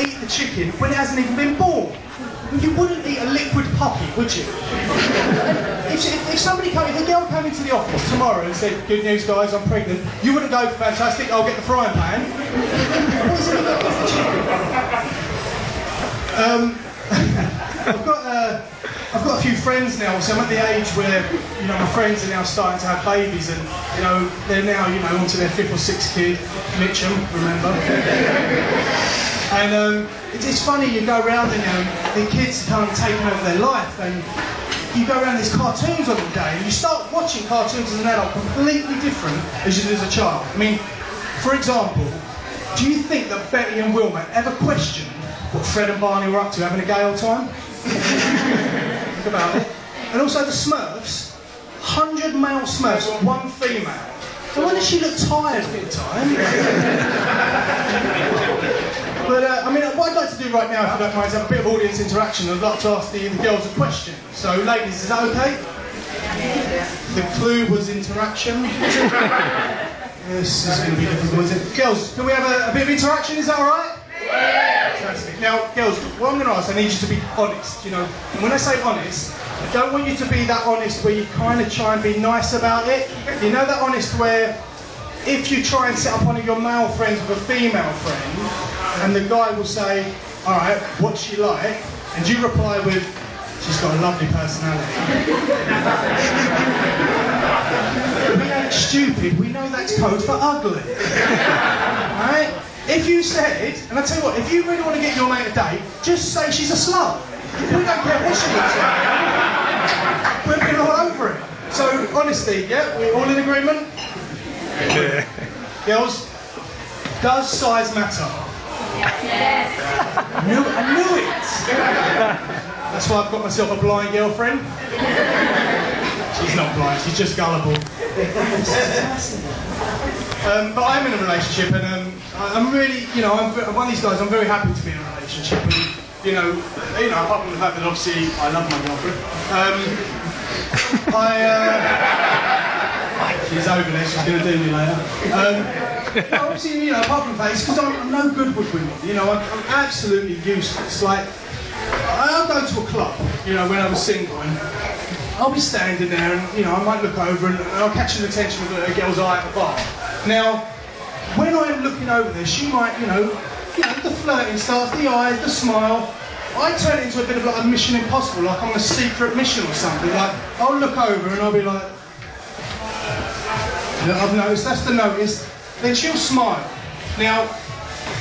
eat the chicken when it hasn't even been born. You wouldn't eat a liquid puppy, would you? If somebody came, if a girl came into the office tomorrow and said, "Good news, guys, I'm pregnant," you wouldn't go, "Fantastic, I'll get the frying pan." What's it about? It's the chicken. I've got a few friends now, so I'm at the age where, you know, my friends are now starting to have babies, and, you know, they're now, you know, onto their 5th or 6th kid, Mitchum, remember? And it's funny, you go around and, you know, the kids kind of taking over their life, and you go around these cartoons all day, and you start watching cartoons as an adult completely different as you did as a child. I mean, for example, do you think that Betty and Wilma ever questioned what Fred and Barney were up to, having a gay old time? Think about it. And also the Smurfs, 100 male Smurfs and 1 female. So when does she look tired all the time? But I mean, what I'd like to do right now, if you don't mind, is have a bit of audience interaction. I'd like to ask the girls a question. So ladies, is that okay? The clue was interaction. This is going to be difficult, isn't it? Girls, can we have a bit of interaction? Is that alright? Fantastic. Now, girls, what I'm going to ask, I need you to be honest, you know. And when I say honest, I don't want you to be that honest where you kind of try and be nice about it. You know that honest where if you try and set up one of your male friends with a female friend, and the guy will say, "Alright, what's she like?" and you reply with, "She's got a lovely personality." We ain't stupid, we know that's code for ugly. Right? If you said, and I tell you what, if you really want to get your mate a date, just say she's a slut. We don't care what she looks like. We'll be all over it. So, honesty, yeah? We're all in agreement? Yeah. Girls, does size matter? Yes. I knew it. That's why I've got myself a blind girlfriend. She's not blind, she's just gullible. But I'm in a relationship, and I'm really, you know, I'm one of these guys. I'm very happy to be in a relationship. And, you know, apart from the fact that obviously I love my girlfriend. She's over there. She's going to do me later. Obviously, you know, apart from the fact, it's because I'm no good with women. You know, I'm absolutely useless. Like, I'll go to a club, you know, when I was single, and I'll be standing there, and, you know, I might look over and I'll catch the attention of a girl's eye at the bar. Now, when I'm looking over there, she might, you know, the flirting starts, the eyes, the smile. I turn it into a bit of like a Mission Impossible, like I'm on a secret mission or something. Like, I'll look over and I'll be like, "I've noticed, that's the notice." Then she'll smile. Now,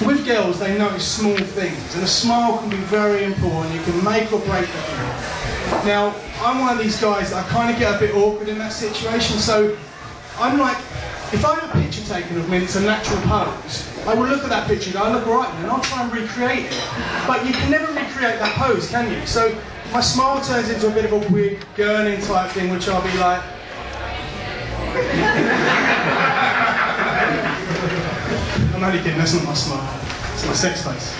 with girls, they notice small things, and a smile can be very important. You can make or break the thing. Now, I'm one of these guys that I kind of get a bit awkward in that situation, so I'm like, if I have a picture taken of me and it's a natural pose, I will look at that picture and go, "I look right," and I'll try and recreate it. But you can never recreate that pose, can you? So my smile turns into a bit of a weird gurning type thing, which I'll be like... I'm only kidding, that's not my smile. It's my sex face.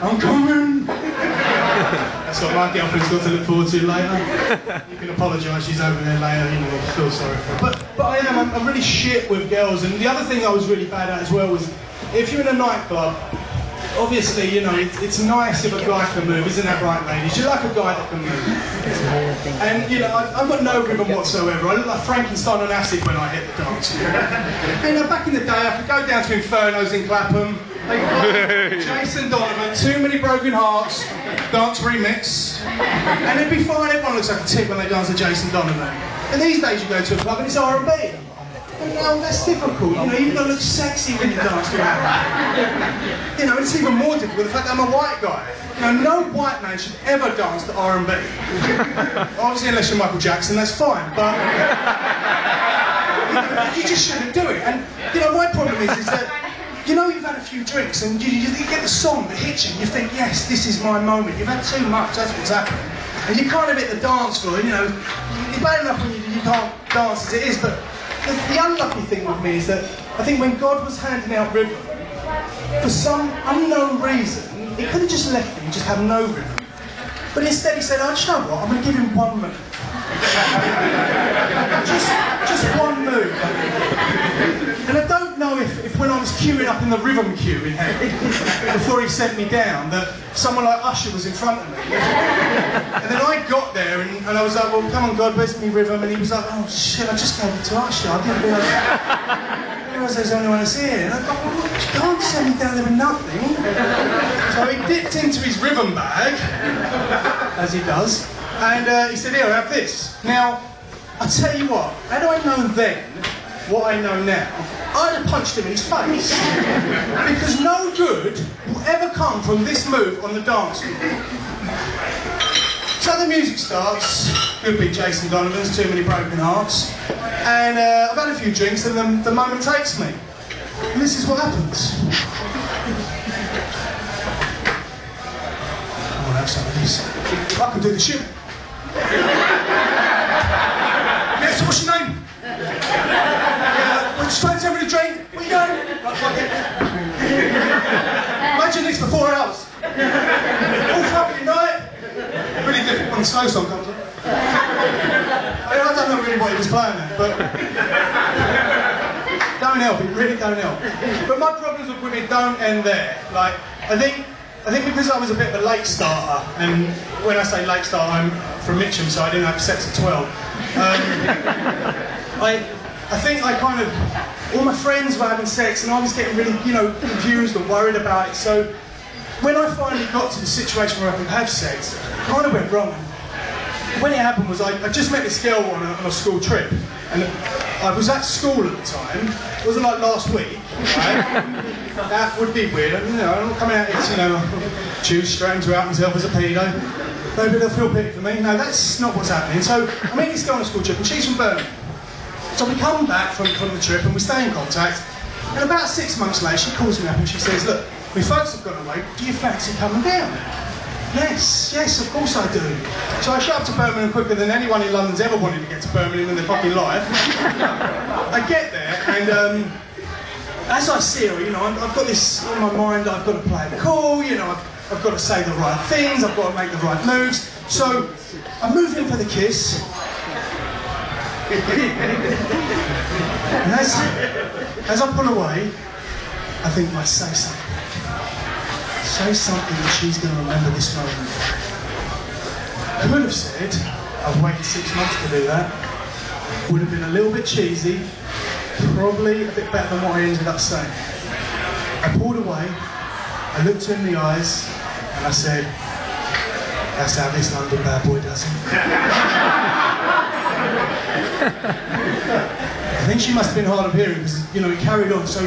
I'm coming! That's what my girlfriend's got to look forward to later. You can apologise, she's over there later, you know, feel sorry for her. But I'm really shit with girls, and the other thing I was really bad at as well was, if you're in a nightclub, obviously, you know, it's nice if a guy can move, isn't that right, ladies? You like a guy that can move. And, you know, I've got no rhythm whatsoever. I look like Frankenstein on acid when I hit the dance floor. You know, back in the day, I could go down to Inferno's in Clapham, Jason Donovan, Too Many Broken Hearts, dance remix, and it'd be fine. Everyone looks like a tit when they dance to Jason Donovan. And these days you go to a club and it's R&B. And now that's difficult, you know, you've got to look sexy when you dance to R&B. You know, it's even more difficult, the fact that I'm a white guy. You know, no white man should ever dance to R&B. Obviously, unless you're Michael Jackson, that's fine, but... you just shouldn't do it. And, you know, my problem is that, you know, you've had a few drinks and you get the song that hits you, and you think, yes, this is my moment. You've had too much, that's what's happened. And you kind of hit the dance floor, you know, you're bad enough when you can't dance as it is, but the unlucky thing with me is that I think when God was handing out rhythm, for some unknown reason, he could have just left me and just had no rhythm. But instead he said, "Oh, do you know what, I'm going to give him one move." just one move. And I don't know if when I'm was queuing up in the rhythm queue in heaven before he sent me down, that someone like Usher was in front of me. And then I got there and I was like, well, come on, God, bless me rhythm. And he was like, oh shit, I just gave it to Usher. I didn't realise there's only one that's here. And I thought, well, you can't send me down there with nothing. So he dipped into his rhythm bag, as he does, and he said, here, have this. Now, I tell you what, had I known then what I know now, I'd have punched him in his face. Because no good will ever come from this move on the dance floor. So the music starts, could be Jason Donovan's Too Many Broken Hearts, and I've had a few drinks and the moment takes me. And this is what happens. I want to have some of this. I can do the shit. Yes, what's your name? Just trying to tell me to drink. What are you doing? Imagine this for 4 hours. All fucking night. Really difficult when the slow song comes on. I don't know really what he was playing at, but don't help, it really don't help. But my problems with women don't end there. Like, I think because I was a bit of a late starter, and when I say late starter, I'm from Mitcham, so I didn't have sex at 12. I think I kind of, all my friends were having sex and I was getting really, confused and worried about it. So when I finally got to the situation where I could have sex, it kind of went wrong. When it happened was I just met this girl on a school trip, and I was at school at the time. It wasn't like last week, right? That would be weird. I'm not coming out here, choose strange to out myself as a pedo. Maybe they'll feel pity for me. No, that's not what's happening. So I meet this girl on a school trip, and she's from Birmingham. So we come back from the trip and we stay in contact, and about 6 months later she calls me up and she says, look, my folks have gone away, do you fancy coming down? Yes, of course I do. So I shot up to Birmingham quicker than anyone in London's ever wanted to get to Birmingham in their fucking life. I get there and as I see her, I've got this in my mind, I've got to play it cool, I've got to say the right things, I've got to make the right moves. So I move in for the kiss. And as I pull away, I think I say something. Say something that she's going to remember this moment. I could have said, I've waited 6 months to do that. Would have been a little bit cheesy, probably a bit better than what I ended up saying. I pulled away, I looked her in the eyes, and I said, that's how this London bad boy does it. I think she must have been hard of hearing because, it carried on. So,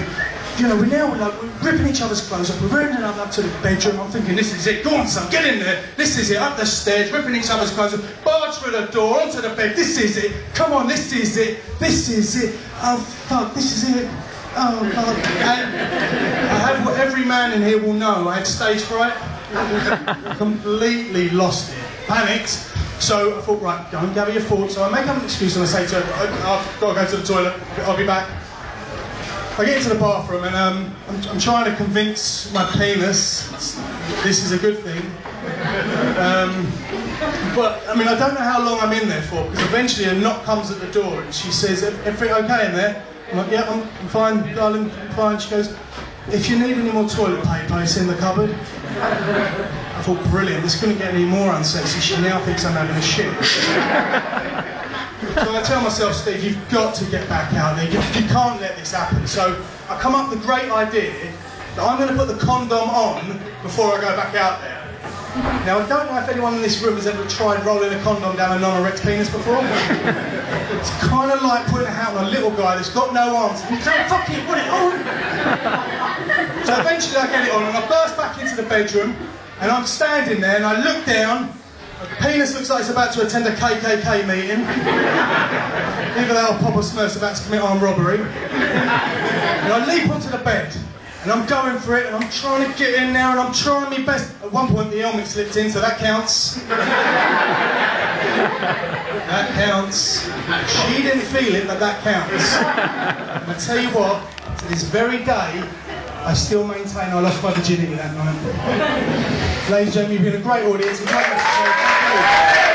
we're ripping each other's clothes up, we're running up to the bedroom. I'm thinking, this is it, go on son, get in there. This is it, up the stairs, ripping each other's clothes up, barge through the door, onto the bed, this is it. Come on, this is it, this is it. Oh fuck, this is it. Oh God. And I have what every man in here will know, I had stage fright. Completely lost it, panicked. So I thought, right, go and gather your thoughts. So I make up an excuse and I say to her, I've got to go to the toilet, I'll be back. I get into the bathroom and I'm trying to convince my penis this is a good thing. But, I don't know how long I'm in there for, because eventually a knock comes at the door and she says, everything okay in there? I'm like, yeah, I'm fine, darling, I'm fine. She goes, if you need any more toilet paper, it's in the cupboard. I thought, brilliant, this couldn't get any more unsexy. She now thinks I'm having a shit. So I tell myself, Steve, you've got to get back out there. You can't let this happen. So I come up with the great idea that I'm going to put the condom on before I go back out there. Now, I don't know if anyone in this room has ever tried rolling a condom down a non-erect penis before. It's kind of like putting it out on a little guy that's got no arms. You don't fucking put it on! So eventually I get it on and I burst back into the bedroom and I'm standing there and I look down. The penis looks like it's about to attend a KKK meeting. Either that or Papa Smurf's about to commit armed robbery. And I leap onto the bed. And I'm going for it, and I'm trying to get in there, and I'm trying my best. At one point, the helmet slipped in, so that counts. That counts. She didn't feel it, but that counts. And I tell you what, to this very day, I still maintain I lost my virginity that night. Ladies and gentlemen, you've been a great audience. Thank you.